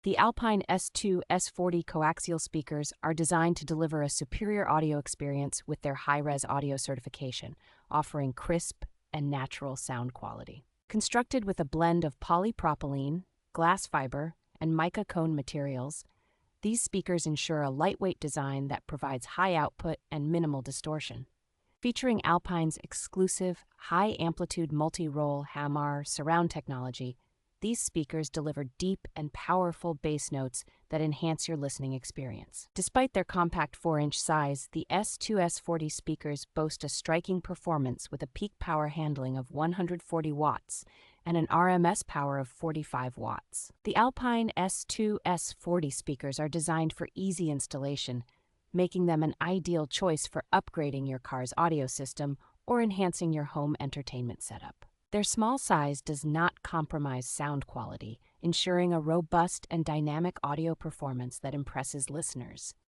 The Alpine S2-S40 Coaxial speakers are designed to deliver a superior audio experience with their high-res audio certification, offering crisp and natural sound quality. Constructed with a blend of poly propylene, glass fiber, and Mica Cone materials, these speakers ensure a lightweight design that provides high output and minimal distortion. Featuring Alpine's exclusive High Amplitude Multi-Roll HAMR surround technology, these speakers deliver deep and powerful bass notes that enhance your listening experience. Despite their compact 4-inch size, the S2-S40 speakers boast a striking performance with a peak power handling of 140 watts and an RMS power of 45 watts. The Alpine S2-S40 speakers are designed for easy installation, making them an ideal choice for upgrading your car's audio system or enhancing your home entertainment setup. Their small size does not compromise sound quality, ensuring a robust and dynamic audio performance that impresses listeners.